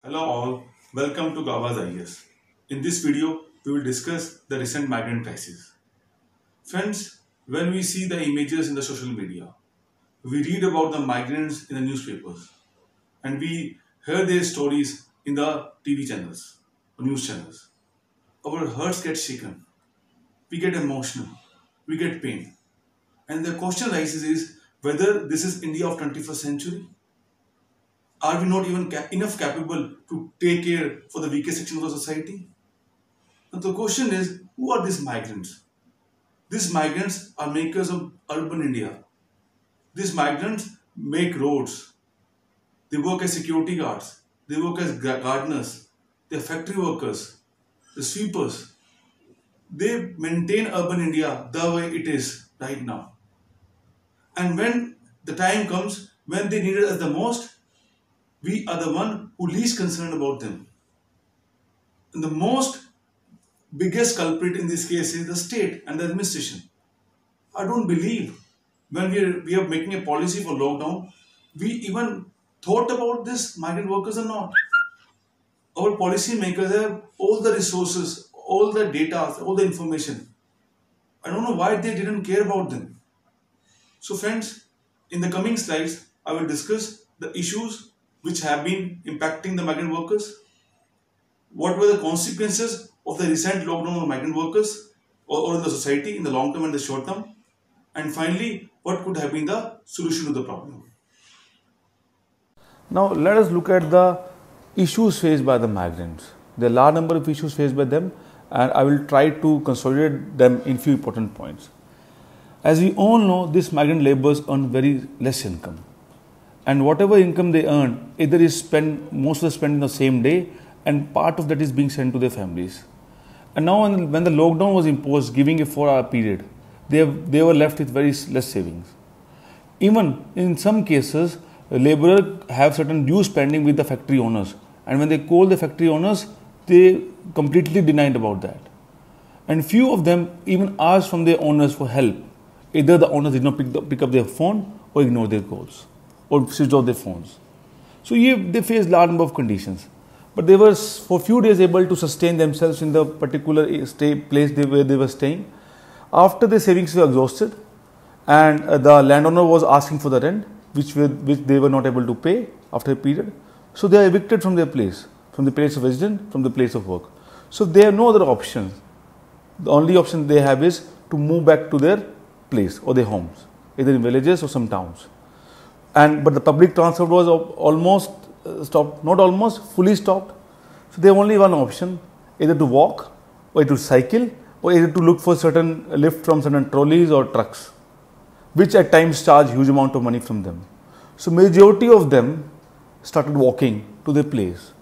Hello all, welcome to Gava's IS. In this video, we will discuss the recent migrant crisis. Friends, when we see the images in the social media, we read about the migrants in the newspapers, and we hear their stories in the TV channels or news channels. Our hearts get shaken, we get emotional, we get pain. And the question rises is whether this is India of 21st century. Are we not even enough capable to take care for the weakest section of the society? Now the question is, who are these migrants? These migrants are makers of urban India. These migrants make roads. They work as security guards. They work as gardeners. They are factory workers. The sweepers. They maintain urban India the way it is right now. And when the time comes when they need us the most, we are the one who least concerned about them. And the most biggest culprit in this case is the state and the administration. I don't believe when we are making a policy for lockdown, we even thought about this migrant workers or not. Our policy makers have all the resources, all the data, all the information. I don't know why they didn't care about them. So friends, in the coming slides, I will discuss the issues which have been impacting the migrant workers. What were the consequences of the recent lockdown on migrant workers or in the society in the long term and the short term? And finally, what could have been the solution to the problem? Now let us look at the issues faced by the migrants. There are a large number of issues faced by them, and I will try to consolidate them in few important points. As we all know, these migrant laborers earn very less income, and whatever income they earn either is spent, most of it spent in the same day, and part of that is being sent to their families. And now when the lockdown was imposed, giving a 4-hour period, they were left with very less savings. Even in some cases, laborers have certain dues pending with the factory owners, and when they call the factory owners, they completely denied about that. And few of them even asked from their owners for help. Either the owners did not pick up their phone or ignored their calls or switched off their phones. So they faced large number of conditions. But they were for few days able to sustain themselves in the particular place where they were staying. After their savings were exhausted and the landowner was asking for the rent, which they were not able to pay after a period. So they are evicted from their place, from the place of residence, from the place of work. So they have no other option. The only option they have is to move back to their place or their homes, either in villages or some towns. But the public transport was almost stopped, not almost, fully stopped. So they have only one option, either to walk or to cycle or either to look for certain lift from certain trolleys or trucks, which at times charge huge amount of money from them. So majority of them started walking to their place.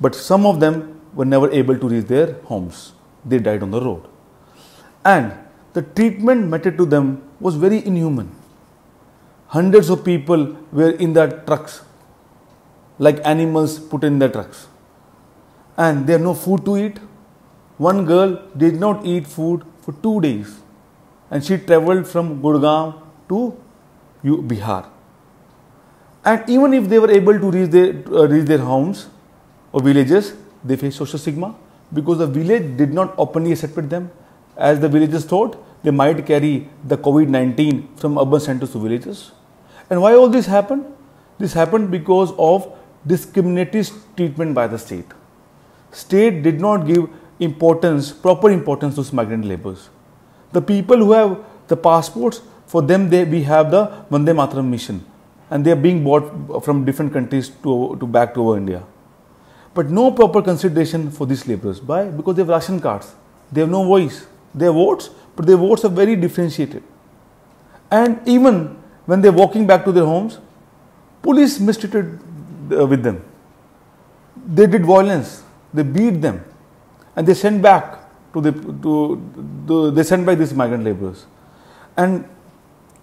But some of them were never able to reach their homes. They died on the road. And the treatment meted to them was very inhuman. Hundreds of people were in the trucks, like animals put in the trucks. And they have no food to eat. One girl did not eat food for 2 days. And she travelled from Gurgaon to Bihar. And even if they were able to reach their homes or villages, they faced social stigma because the village did not openly accept them. As the villagers thought, they might carry the COVID-19 from urban centers to villages. And why all this happened? This happened because of discriminatory treatment by the state. State did not give proper importance to migrant laborers. The people who have the passports, for them we have the Vande Mataram mission, and they are being brought from different countries to back to our India. But no proper consideration for these laborers. Why? Because they have ration cards. They have no voice. They have votes, but their votes are very differentiated. And even when they are walking back to their homes, police mistreated with them. They did violence. They beat them, and they sent back they sent back these migrant laborers. And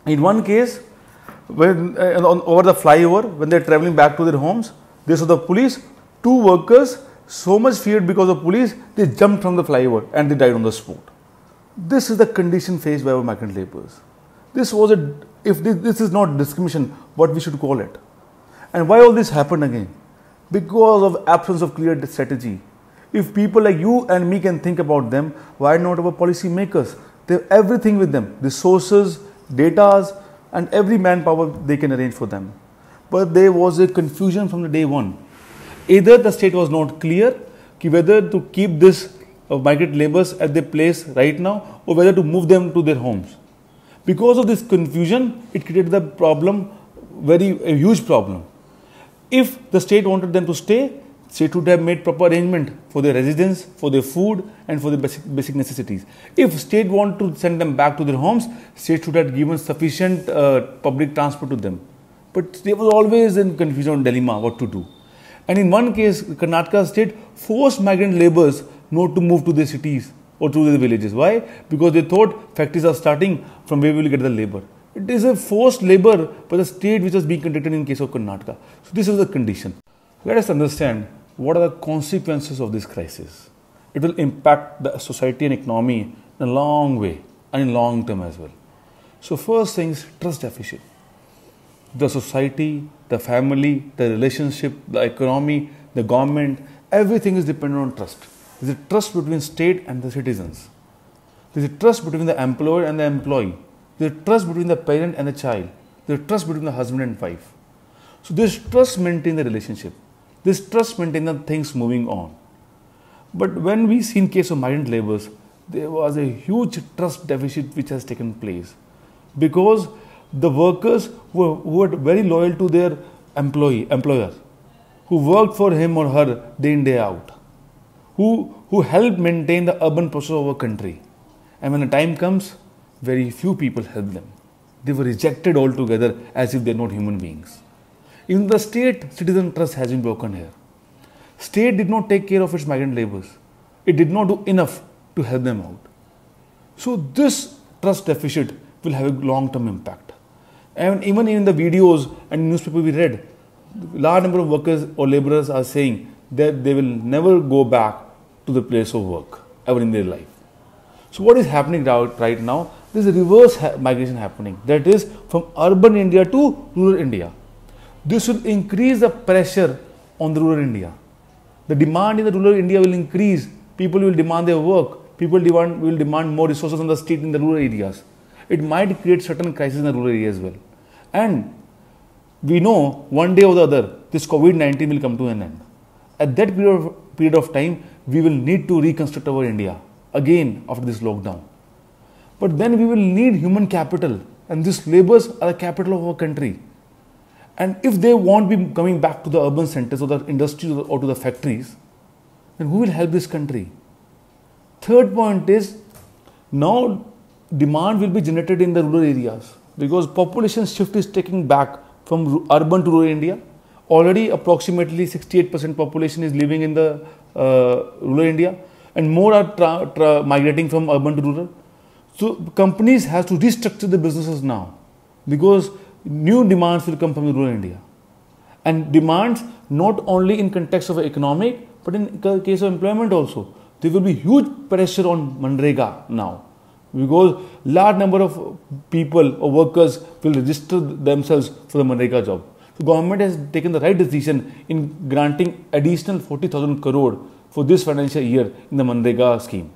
in one case, when over the flyover, when they are traveling back to their homes, they saw the police. 2 workers, so much feared because of police, they jumped from the flyover and they died on the spot. This is the condition faced by our migrant laborers. If this is not discrimination, what we should call it? And why all this happened again? because of absence of clear strategy. If people like you and me can think about them, why not our policy makers? They have everything with them, resources, data, and every manpower they can arrange for them. But there was a confusion from the day one. Either the state was not clear whether to keep this migrant laborers at their place right now or whether to move them to their homes. Because of this confusion, it created the problem, a huge problem. If the state wanted them to stay, state would have made proper arrangement for their residence, for their food and for the basic necessities. If state wanted to send them back to their homes, state should have given sufficient public transport to them. But there was always in confusion, dilemma what to do. And in one case, Karnataka state forced migrant laborers not to move to their cities or to their villages. Why? Because they thought factories are starting from where we will get the labor. It is a forced labor by the state which was being conducted in case of Karnataka. So this is the condition. Let us understand what are the consequences of this crisis. It will impact the society and economy in a long way and in long term as well. So first thing is trust deficit. The society, the family, the relationship, the economy, the government, everything is dependent on trust. There is a trust between state and the citizens. There is a trust between the employer and the employee. There is a trust between the parent and the child. There is trust between the husband and wife. So this trust maintains the relationship. This trust maintains the things moving on. But when we see in case of migrant laborers, there was a huge trust deficit which has taken place. Because the workers who were very loyal to their employer, who worked for him or her day in, day out, who helped maintain the urban process of our country. And when the time comes, very few people help them. They were rejected altogether as if they are not human beings. In the state, citizen trust has been broken here. State did not take care of its migrant laborers. It did not do enough to help them out. So this trust deficit will have a long-term impact. And even in the videos and newspaper we read, large number of workers or laborers are saying that they will never go back to the place of work ever in their life. So what is happening right now? There is a reverse migration happening. That is from urban India to rural India. This will increase the pressure on the rural India. The demand in the rural India will increase. People will demand their work. People will demand more resources on the state in the rural areas. It might create certain crises in the rural area as well. And we know one day or the other, this COVID-19 will come to an end. At that period of time, we will need to reconstruct our India again after this lockdown. But then we will need human capital, and these laborers are the capital of our country. And if they won't be coming back to the urban centers or the industries or to the factories, then who will help this country? Third point is, now demand will be generated in the rural areas because population shift is taking back from urban to rural India. Already approximately 68% population is living in the rural India and more are migrating from urban to rural. So companies have to restructure the businesses now because new demands will come from rural India. And demands not only in context of economic but in case of employment also. There will be huge pressure on Manrega now because large number of people or workers will register themselves for the Manrega job. The government has taken the right decision in granting additional 40,000 crore for this financial year in the Manrega scheme.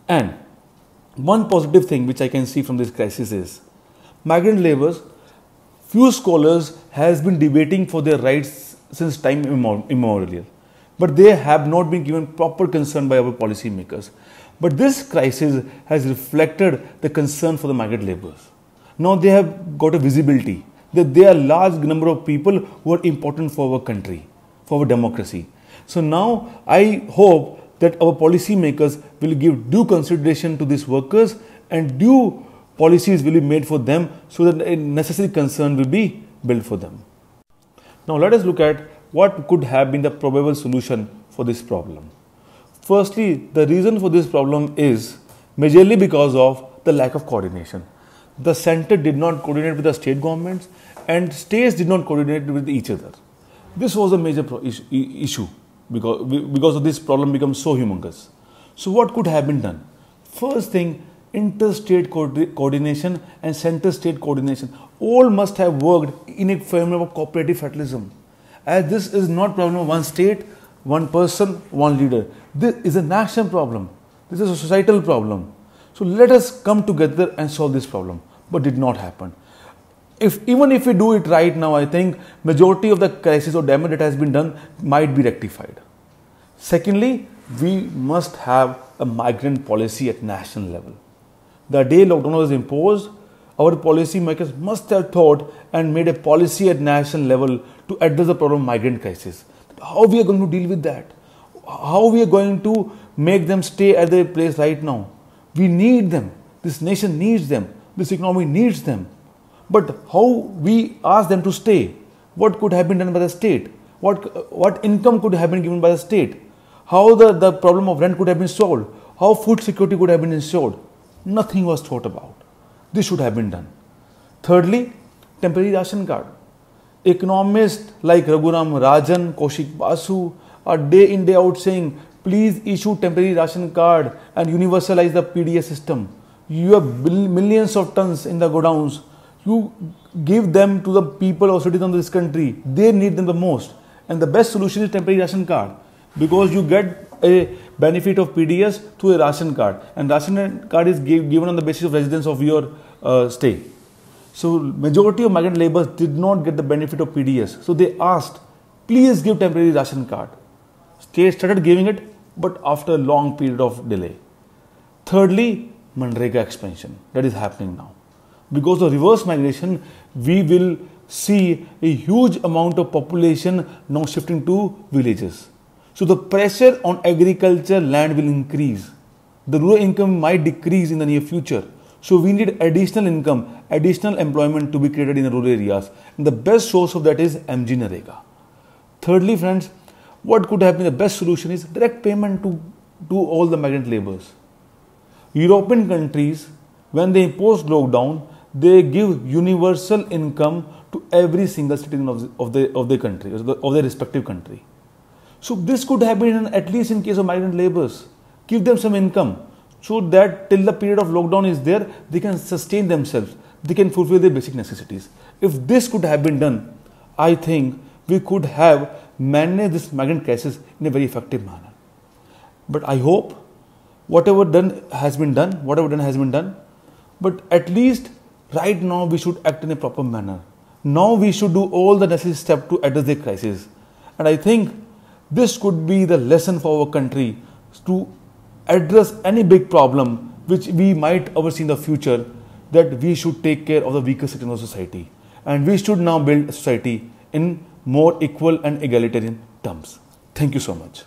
And one positive thing which I can see from this crisis is migrant laborers, few scholars has been debating for their rights since time immemorial. But they have not been given proper concern by our policy makers. But this crisis has reflected the concern for the migrant laborers. Now they have got a visibility that there are large number of people who are important for our country, for our democracy. So now I hope that our policy makers will give due consideration to these workers and due policies will be made for them so that a necessary concern will be built for them. Now let us look at what could have been the probable solution for this problem. Firstly, the reason for this problem is majorly because of the lack of coordination. The center did not coordinate with the state governments and states did not coordinate with each other. This was a major issue because of this problem becomes so humongous. So what could have been done? First thing, interstate coordination and center-state coordination all must have worked in a framework of cooperative federalism. as this is not problem of one state, one person, one leader. This is a national problem. This is a societal problem. So let us come together and solve this problem. But did not happen. Even if we do it right now, I think majority of the crisis or damage that has been done might be rectified. Secondly, we must have a migrant policy at national level. The day lockdown was imposed, our policy makers must have thought and made a policy at national level to address the problem of migrant crisis. How we are going to deal with that? How we are going to make them stay at their place right now? We need them. This nation needs them. This economy needs them. But how we ask them to stay? What could have been done by the state? What income could have been given by the state? How the problem of rent could have been solved? How food security could have been ensured? Nothing was thought about. This should have been done. Thirdly, temporary ration card. Economists like Raghuram Rajan, Kaushik Basu are day in day out saying, please issue temporary ration card and universalize the PDS system. You have millions of tons in the godowns. You give them to the people or citizens of this country. They need them the most. And the best solution is temporary ration card, because you get a benefit of PDS through a ration card. And ration card is given on the basis of residence of your stay. So majority of migrant laborers did not get the benefit of PDS. So they asked, please give temporary ration card. State started giving it, but after a long period of delay. Thirdly, Manrega expansion. That is happening now. Because of reverse migration, we will see a huge amount of population now shifting to villages. So the pressure on agriculture land will increase. The rural income might decrease in the near future. So we need additional income, additional employment to be created in the rural areas. And the best source of that is MG Narega. Thirdly, friends, what could have been the best solution is direct payment to all the migrant laborers. European countries, when they impose lockdown, they give universal income to every single citizen of their country, of their respective country. So this could have been at least in case of migrant laborers. Give them some income so that till the period of lockdown is there, they can sustain themselves. They can fulfill their basic necessities. If this could have been done, I think we could have managed this migrant crisis in a very effective manner. But I hope whatever done has been done. But at least right now we should act in a proper manner. Now we should do all the necessary steps to address the crisis. And I think this could be the lesson for our country to address any big problem which we might oversee in the future, that we should take care of the weaker sections of society. And we should now build a society in more equal and egalitarian terms. Thank you so much.